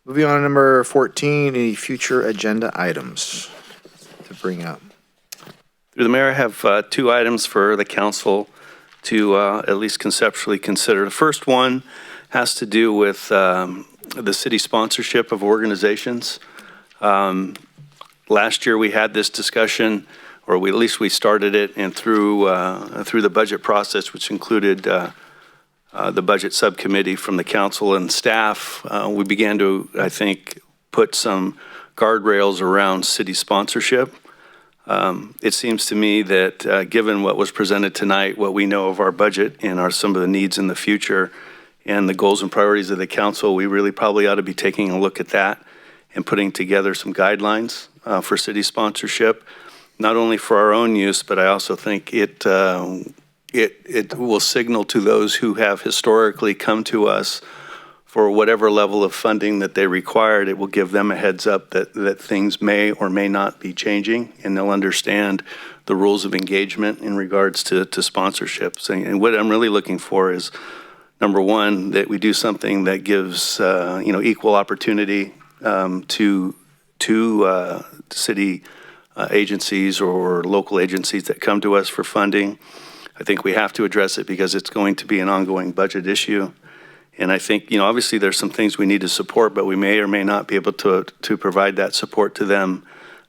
Moving on to number 14, any future agenda items to bring up? Through the mayor, I have two items for the council to at least conceptually consider. The first one has to do with the city sponsorship of organizations. Last year we had this discussion, or at least we started it, and through the budget process, which included the budget subcommittee from the council and staff, we began to, I think, put some guardrails around city sponsorship. It seems to me that given what was presented tonight, what we know of our budget and some of the needs in the future and the goals and priorities of the council, we really probably ought to be taking a look at that and putting together some guidelines for city sponsorship, not only for our own use, but I also think it will signal to those who have historically come to us for whatever level of funding that they required. It will give them a heads up that things may or may not be changing, and they'll understand the rules of engagement in regards to sponsorships. And what I'm really looking for is, number one, that we do something that gives equal opportunity to city agencies or local agencies that come to us for funding. I think we have to address it because it's going to be an ongoing budget issue. And I think, obviously there's some things we need to support, but we may or may not be able to provide that support to them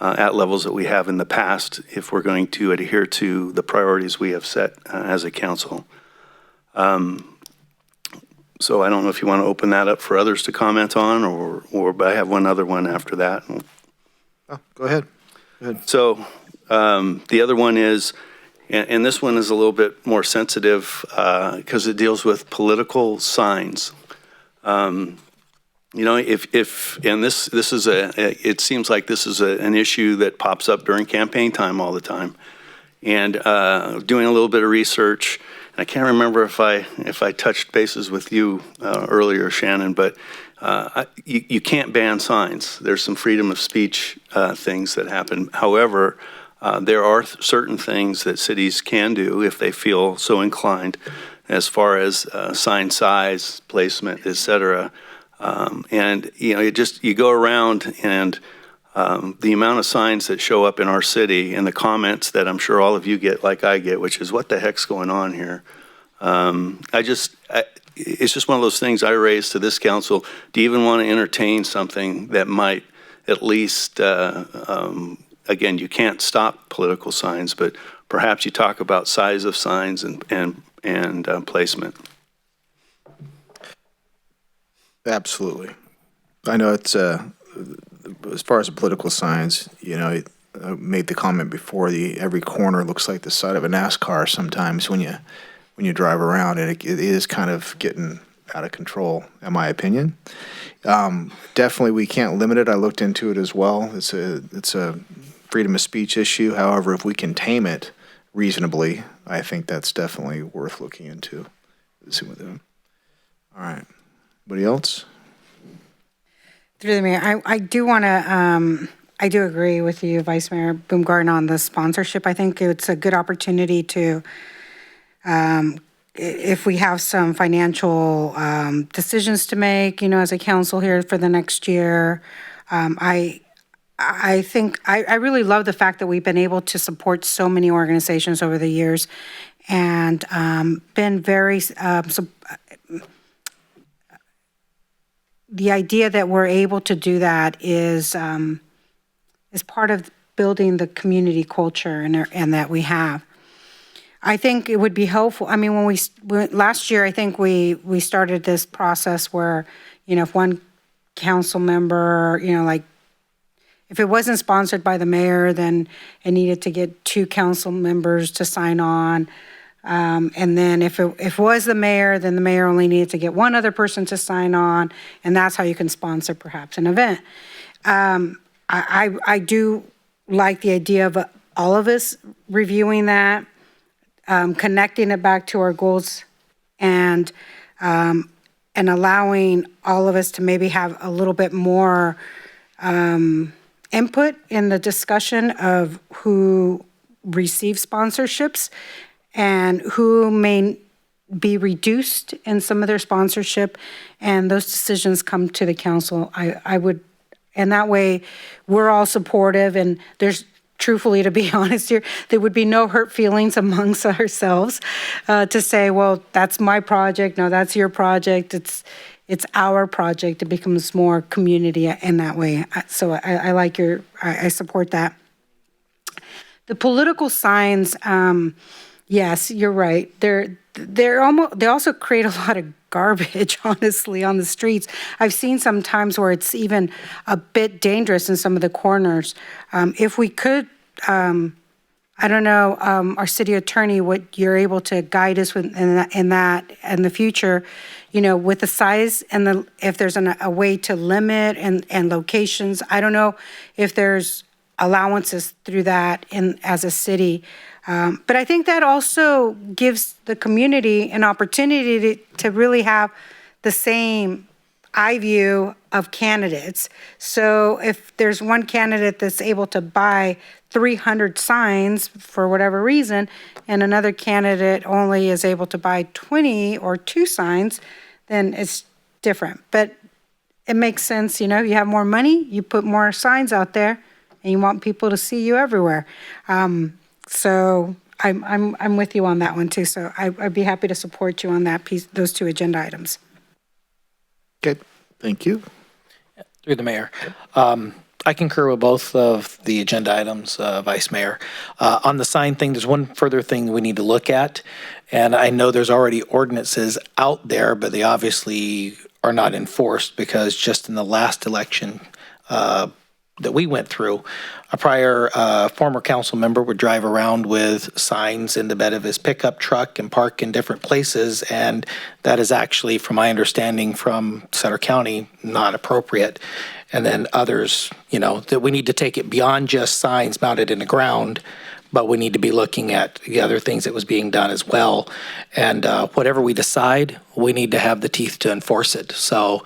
at levels that we have in the past if we're going to adhere to the priorities we have set as a council. So I don't know if you want to open that up for others to comment on, but I have one other one after that. Oh, go ahead. So the other one is, and this one is a little bit more sensitive because it deals with political signs. And this is it seems like this is an issue that pops up during campaign time all the time. And doing a little bit of research, and I can't remember if I touched bases with you earlier, Shannon, but you can't ban signs. There's some freedom of speech things that happen. However, there are certain things that cities can do if they feel so inclined, as far as sign size, placement, et cetera. And you go around and the amount of signs that show up in our city and the comments that I'm sure all of you get, like I get, which is what the heck's going on here. It's just one of those things I raised to this council. Do you even want to entertain something that might at least, again, you can't stop political signs, but perhaps you talk about size of signs and placement. Absolutely. I know it's as far as the political signs, I made the comment before, every corner looks like the side of a NASCAR sometimes when you drive around, and it is kind of getting out of control, in my opinion. Definitely we can't limit it. I looked into it as well. It's a freedom of speech issue. However, if we can tame it reasonably, I think that's definitely worth looking into. All right. Anybody else? Through the mayor, I do want to, I do agree with you, Vice Mayor Baumgarten, on the sponsorship. I think it's a good opportunity to, if we have some financial decisions to make, as a council here for the next year, I think I really love the fact that we've been able to support so many organizations over the years, and been very the idea that we're able to do that is part of building the community culture and that we have. I think it would be helpful. I mean, last year, I think we started this process where, if one council member, if it wasn't sponsored by the mayor, then it needed to get 2 council members to sign on. And then if it was the mayor, then the mayor only needed to get 1 other person to sign on, and that's how you can sponsor perhaps an event. I do like the idea of all of us reviewing that, connecting it back to our goals, and allowing all of us to maybe have a little bit more input in the discussion of who receives sponsorships and who may be reduced in some of their sponsorship, and those decisions come to the council. I would, and that way, we're all supportive, and there's, truthfully, to be honest here, there would be no hurt feelings amongst ourselves to say, well, that's my project, no, that's your project, it's our project. It becomes more community in that way. So I like I support that. The political signs, yes, you're right. They also create a lot of garbage, honestly, on the streets. I've seen some times where it's even a bit dangerous in some of the corners. If we could, I don't know, our city attorney, what you're able to guide us with in that in the future, with the size and if there's a way to limit and locations. I don't know if there's allowances through that as a city. But I think that also gives the community an opportunity to really have the same eye view of candidates. So if there's one candidate that's able to buy 300 signs for whatever reason, and another candidate only is able to buy 20 or 2 signs, then it's different. But it makes sense, you have more money, you put more signs out there, and you want people to see you everywhere. So I'm with you on that one too. So I'd be happy to support you on that piece, those 2 agenda items. Okay, thank you. Through the mayor. I concur with both of the agenda items, Vice Mayor. On the sign thing, there's one further thing we need to look at. And I know there's already ordinances out there, but they obviously are not enforced because just in the last election that we went through, a prior former council member would drive around with signs in the bed of his pickup truck and park in different places. And that is actually, from my understanding from Sutter County, not appropriate. And then others, that we need to take it beyond just signs mounted in the ground, but we need to be looking at the other things that was being done as well. And whatever we decide, we need to have the teeth to enforce it. So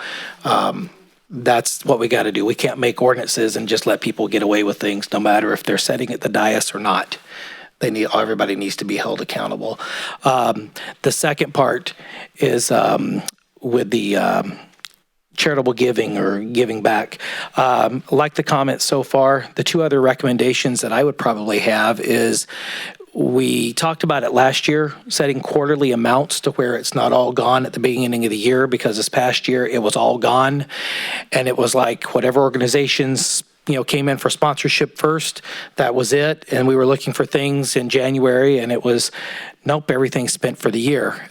that's what we got to do. We can't make ordinances and just let people get away with things, no matter if they're sitting at the dais or not. Everybody needs to be held accountable. The second part is with the charitable giving or giving back. Like the comments so far, the 2 other recommendations that I would probably have is we talked about it last year, setting quarterly amounts to where it's not all gone at the beginning of the year, because this past year it was all gone. And it was like whatever organizations came in for sponsorship first, that was it. And we were looking for things in January and it was, nope, everything's spent for the year.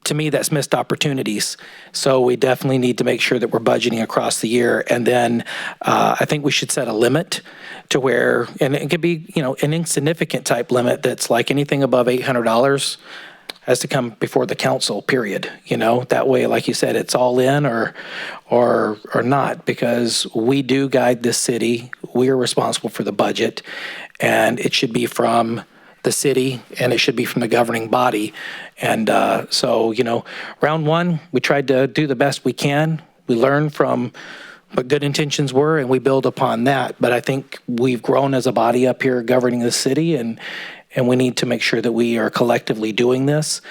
To me, that's missed opportunities. So we definitely need to make sure that we're budgeting across the year. And then I think we should set a limit to where, and it could be, an insignificant type limit that's like anything above $800 has to come before the council, period. That way, like you said, it's all in or not, because we do guide this city. We are responsible for the budget, and it should be from the city, and it should be from the governing body. And so, round 1, we tried to do the best we can. We learned from what good intentions were, and we build upon that. But I think we've grown as a body up here governing the city, and we need to make sure that we are collectively doing this,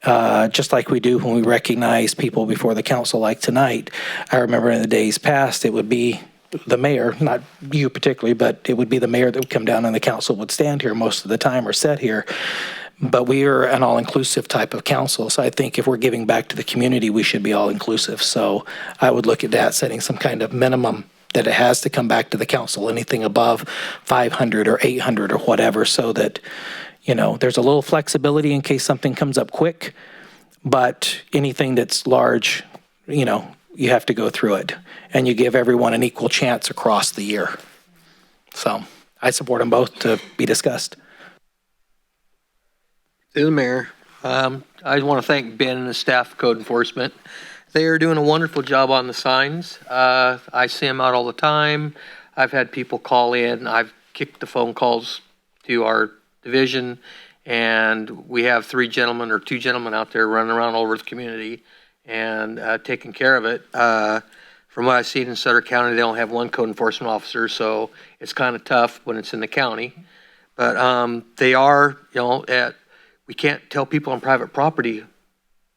just like we do when we recognize people before the council like tonight. I remember in the days past, it would be the mayor, not you particularly, but it would be the mayor that would come down and the council would stand here most of the time or sit here. But we are an all-inclusive type of council. So I think if we're giving back to the community, we should be all-inclusive. So I would look at that, setting some kind of minimum that it has to come back to the council, anything above 500 or 800 or whatever, so that, there's a little flexibility in case something comes up quick. But anything that's large, you have to go through it, and you give everyone an equal chance across the year. So I support them both to be discussed. Through the mayor, I want to thank Ben and the staff of code enforcement. They are doing a wonderful job on the signs. I see them out all the time. I've had people call in. I've kicked the phone calls to our division, and we have 2 gentlemen out there running around all over the community and taking care of it. From what I've seen in Sutter County, they only have 1 code enforcement officer, so it's kind of tough when it's in the county. But they are, We can't tell people on private property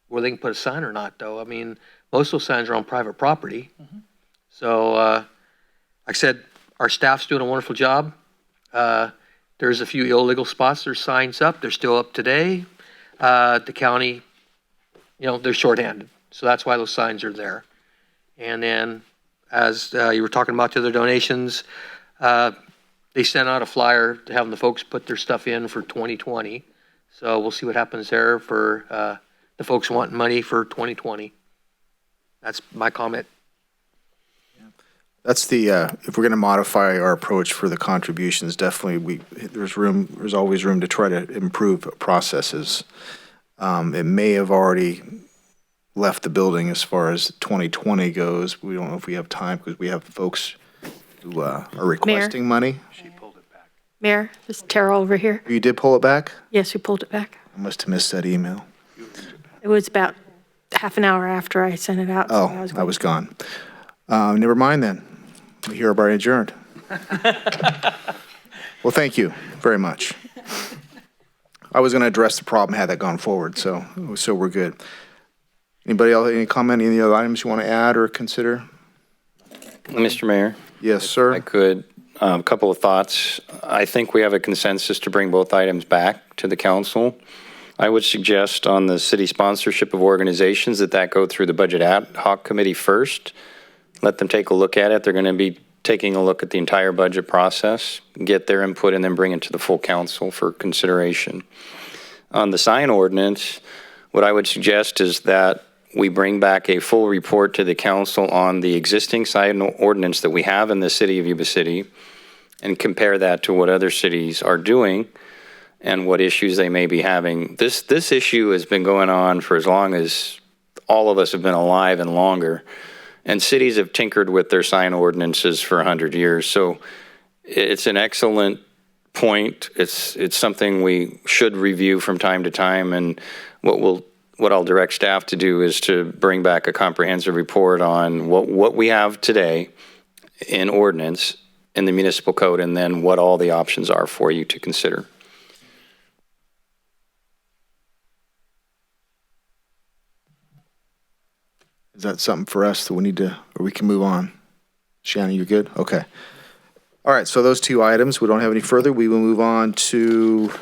where they can put a sign or not, though. I mean, most of those signs are on private property. So, like I said, our staff's doing a wonderful job. There's a few illegal spots, there's signs up, they're still up today. The county, they're shorthanded, so that's why those signs are there. And then, as you were talking about the other donations, they sent out a flyer to have the folks put their stuff in for 2020. So we'll see what happens there for the folks wanting money for 2020. That's my comment. That's the, if we're going to modify our approach for the contributions, definitely there's always room to try to improve processes. It may have already left the building as far as 2020 goes. We don't know if we have time because we have folks who are requesting money. Mayor, this is Tara over here. You did pull it back? Yes, we pulled it back. I must have missed that email. It was about half an hour after I sent it out. so Oh, I was gone. Never mind then. We hereby adjourned. Well, thank you very much. I was going to address the problem had that gone forward, so we're good. Anybody else, any comment, any other items you want to add or consider? Mr. Mayor? Yes, sir. I could. A couple of thoughts. I think we have a consensus to bring both items back to the council. I would suggest on the city sponsorship of organizations that go through the budget ad hoc committee first. Let them take a look at it. They're going to be taking a look at the entire budget process, get their input, and then bring it to the full council for consideration. On the sign ordinance, what I would suggest is that we bring back a full report to the council on the existing sign ordinance that we have in the city of Yuba City and compare that to what other cities are doing and what issues they may be having. This issue has been going on for as long as all of us have been alive and longer. And cities have tinkered with their sign ordinances for 100 years. So it's an excellent point. It's something we should review from time to time. And what I'll direct staff to do is to bring back a comprehensive report on what we have today in ordinance in the municipal code, and then what all the options are for you to consider. Is that something for us that we need to, or we can move on? Shannon, you good? Okay. All right, so those two items, we don't have any further. We will move on to